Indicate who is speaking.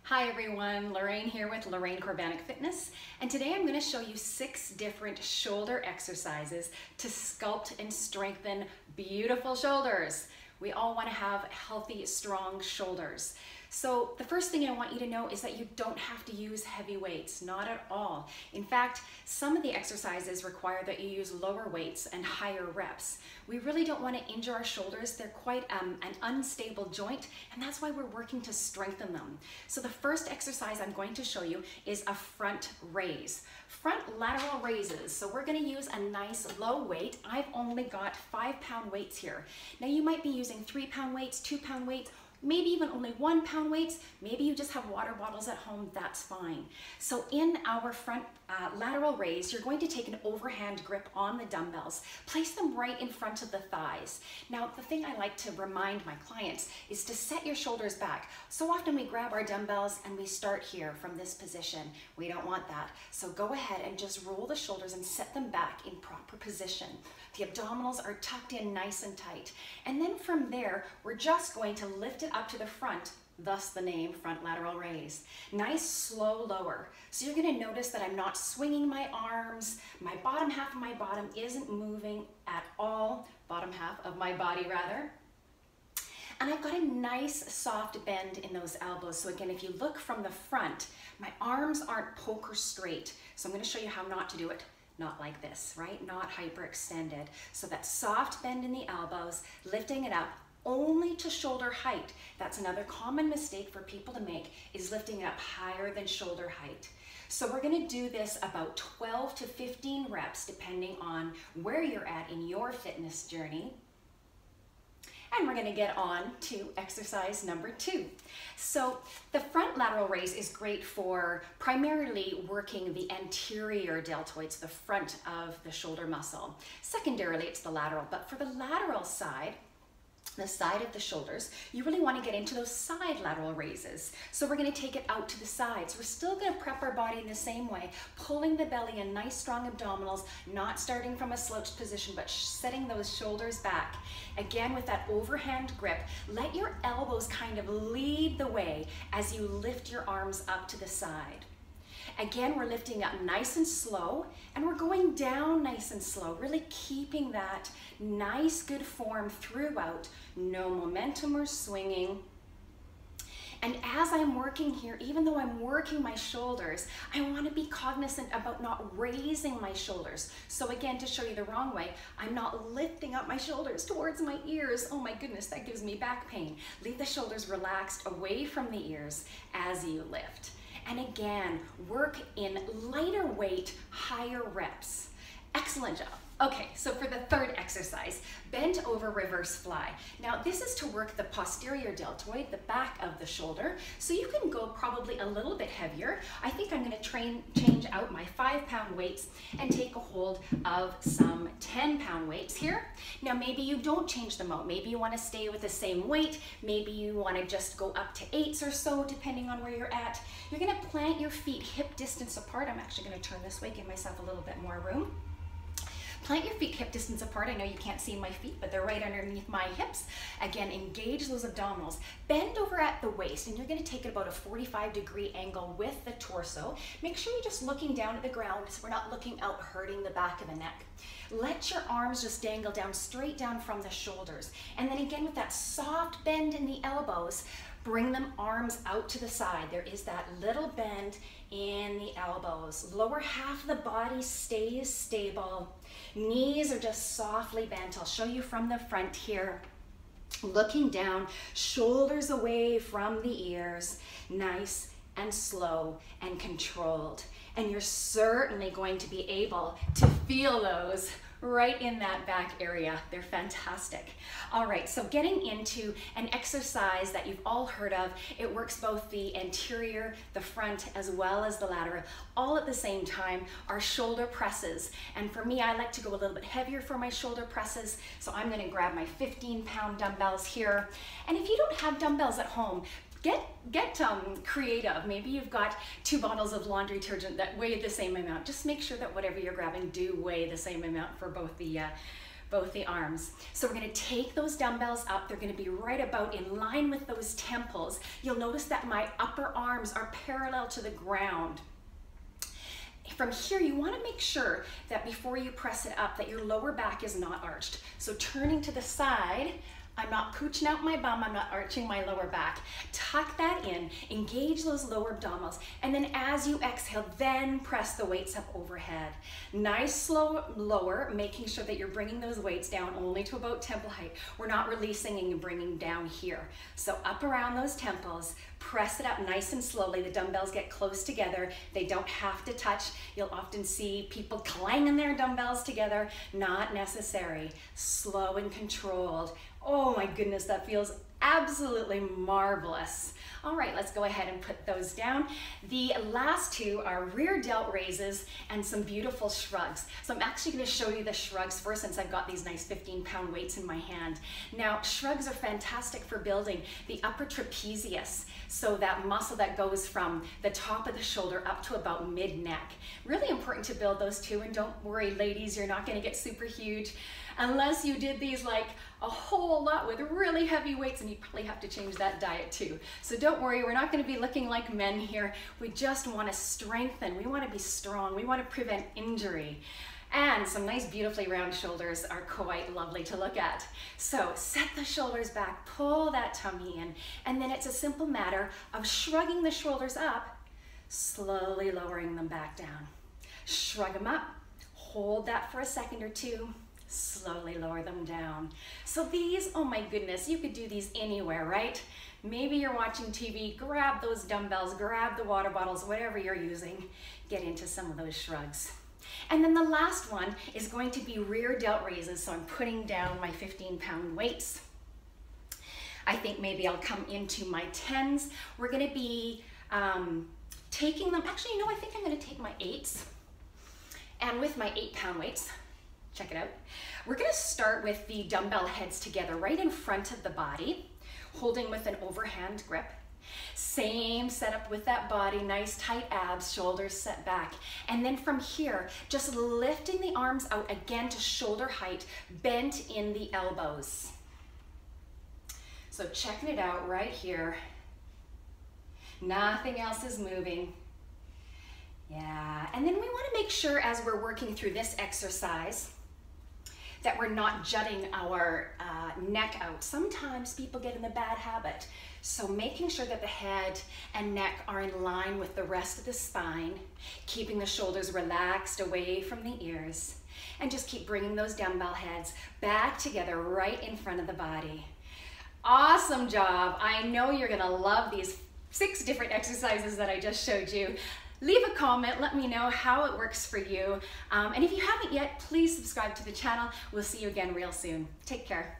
Speaker 1: Hi everyone, Lorraine here with Lorraine Corbanic Fitness, and today I'm going to show you 6 different shoulder exercises to sculpt and strengthen beautiful shoulders. We all want to have healthy, strong shoulders. So the first thing I want you to know is that you don't have to use heavy weights, not at all. In fact, some of the exercises require that you use lower weights and higher reps. We really don't want to injure our shoulders. They're quite an unstable joint, and that's why we're working to strengthen them. So the first exercise I'm going to show you is a front raise. Front lateral raises. So we're going to use a nice low weight. I've only got 5-pound weights here. Now you might be using 3-pound weights, 2-pound weights, maybe even only 1-pound weights. Maybe you just have water bottles at home, that's fine. So in our front lateral raise, you're going to take an overhand grip on the dumbbells. Place them right in front of the thighs. Now, the thing I like to remind my clients is to set your shoulders back. So often we grab our dumbbells and we start here from this position. We don't want that. So go ahead and just roll the shoulders and set them back in proper position. The abdominals are tucked in nice and tight. And then from there, we're just going to lift it up to the front, thus the name front lateral raise. Nice slow lower. So you're going to notice that I'm not swinging my arms. My bottom half of my bottom isn't moving at all. Bottom half of my body rather. And I've got a nice soft bend in those elbows. So again, if you look from the front, my arms aren't poker straight. So I'm going to show you how not to do it. Not like this, right? Not hyperextended. So that soft bend in the elbows, lifting it up only to shoulder height. That's another common mistake for people to make, is lifting it up higher than shoulder height. So we're going to do this about 12 to 15 reps depending on where you're at in your fitness journey. And we're going to get on to exercise number 2. So the front lateral raise is great for primarily working the anterior deltoids, the front of the shoulder muscle. Secondarily, it's the lateral, but for the lateral side, the side of the shoulders, you really want to get into those side lateral raises. So we're going to take it out to the sides. We're still going to prep our body in the same way, pulling the belly in, nice strong abdominals, not starting from a slouched position, but setting those shoulders back. Again, with that overhand grip, let your elbows kind of lead the way as you lift your arms up to the side. Again, we're lifting up nice and slow, and we're going down nice and slow, really keeping that nice, good form throughout. No momentum or swinging. And as I'm working here, even though I'm working my shoulders, I want to be cognizant about not raising my shoulders. So again, to show you the wrong way, I'm not lifting up my shoulders towards my ears. Oh my goodness, that gives me back pain. Leave the shoulders relaxed away from the ears as you lift. And again, work in lighter weight, higher reps. Excellent job. Okay, so for the third exercise, bent over reverse fly. Now this is to work the posterior deltoid, the back of the shoulder. So you can go probably a little bit heavier. I think I'm going to change out my 5-pound weights and take a hold of some 10-pound weights here. Now maybe you don't change them out. Maybe you want to stay with the same weight. Maybe you want to just go up to 8s or so, depending on where you're at. You're going to plant your feet hip distance apart. I'm actually going to turn this way, give myself a little bit more room. Plant your feet hip distance apart. I know you can't see my feet, but they're right underneath my hips. Again, engage those abdominals. Bend over at the waist, and you're going to take it about a 45-degree angle with the torso. Make sure you're just looking down at the ground so we're not looking out, hurting the back of the neck. Let your arms just dangle down, straight down from the shoulders. And then again, with that soft bend in the elbows, bring them arms out to the side. There is that little bend in the elbows. Lower half of the body stays stable. Knees are just softly bent. I'll show you from the front here. Looking down, shoulders away from the ears. Nice and slow and controlled. And you're certainly going to be able to feel those right in that back area. They're fantastic. All right, so getting into an exercise that you've all heard of. It works both the anterior, the front, as well as the lateral, all at the same time, are shoulder presses. And for me, I like to go a little bit heavier for my shoulder presses. So I'm gonna grab my 15-pound dumbbells here. And if you don't have dumbbells at home, Get creative. Maybe you've got 2 bottles of laundry detergent that weigh the same amount. Just make sure that whatever you're grabbing do weigh the same amount for both the both the arms. So we're gonna take those dumbbells up. They're gonna be right about in line with those temples. You'll notice that my upper arms are parallel to the ground. From here, you want to make sure that before you press it up, that your lower back is not arched. So turning to the side, I'm not pooching out my bum, I'm not arching my lower back. Tuck that in, engage those lower abdominals, and then as you exhale, then press the weights up overhead. Nice slow lower, making sure that you're bringing those weights down only to about temple height. We're not releasing and bringing down here. So up around those temples, press it up nice and slowly. The dumbbells get close together. They don't have to touch. You'll often see people clanging their dumbbells together. Not necessary. Slow and controlled. Oh my goodness, that feels absolutely marvelous. All right, let's go ahead and put those down. The last two are rear delt raises and some beautiful shrugs. So I'm actually gonna show you the shrugs first since I've got these nice 15-pound weights in my hand. Now, shrugs are fantastic for building the upper trapezius, so that muscle that goes from the top of the shoulder up to about mid-neck. Really important to build those two, and don't worry, ladies, you're not gonna get super huge unless you did these like a whole lot with really heavy weights, and you probably have to change that diet too. So don't worry, we're not gonna be looking like men here. We just wanna strengthen, we wanna be strong, we wanna prevent injury. And some nice beautifully round shoulders are quite lovely to look at. So set the shoulders back, pull that tummy in, and then it's a simple matter of shrugging the shoulders up, slowly lowering them back down. Shrug them up, hold that for a second or two, slowly lower them down. So these, oh my goodness, you could do these anywhere, right? Maybe you're watching TV, grab those dumbbells, grab the water bottles, whatever you're using, get into some of those shrugs. And then the last one is going to be rear delt raises. So I'm putting down my 15-pound weights. I think maybe I'll come into my 10s. We're gonna be taking them, actually, you know, I think I'm gonna take my 8s. And with my 8-pound weights, check it out. We're gonna start with the dumbbell heads together right in front of the body, holding with an overhand grip. Same setup with that body, nice tight abs, shoulders set back. And then from here, just lifting the arms out again to shoulder height, bent in the elbows. So checking it out right here. Nothing else is moving. Yeah, and then we want to make sure as we're working through this exercise that we're not jutting our neck out. Sometimes people get in the bad habit. So making sure that the head and neck are in line with the rest of the spine, keeping the shoulders relaxed away from the ears, and just keep bringing those dumbbell heads back together right in front of the body. Awesome job. I know you're gonna love these 6 different exercises that I just showed you. Leave a comment, let me know how it works for you. And if you haven't yet, please subscribe to the channel. We'll see you again real soon. Take care.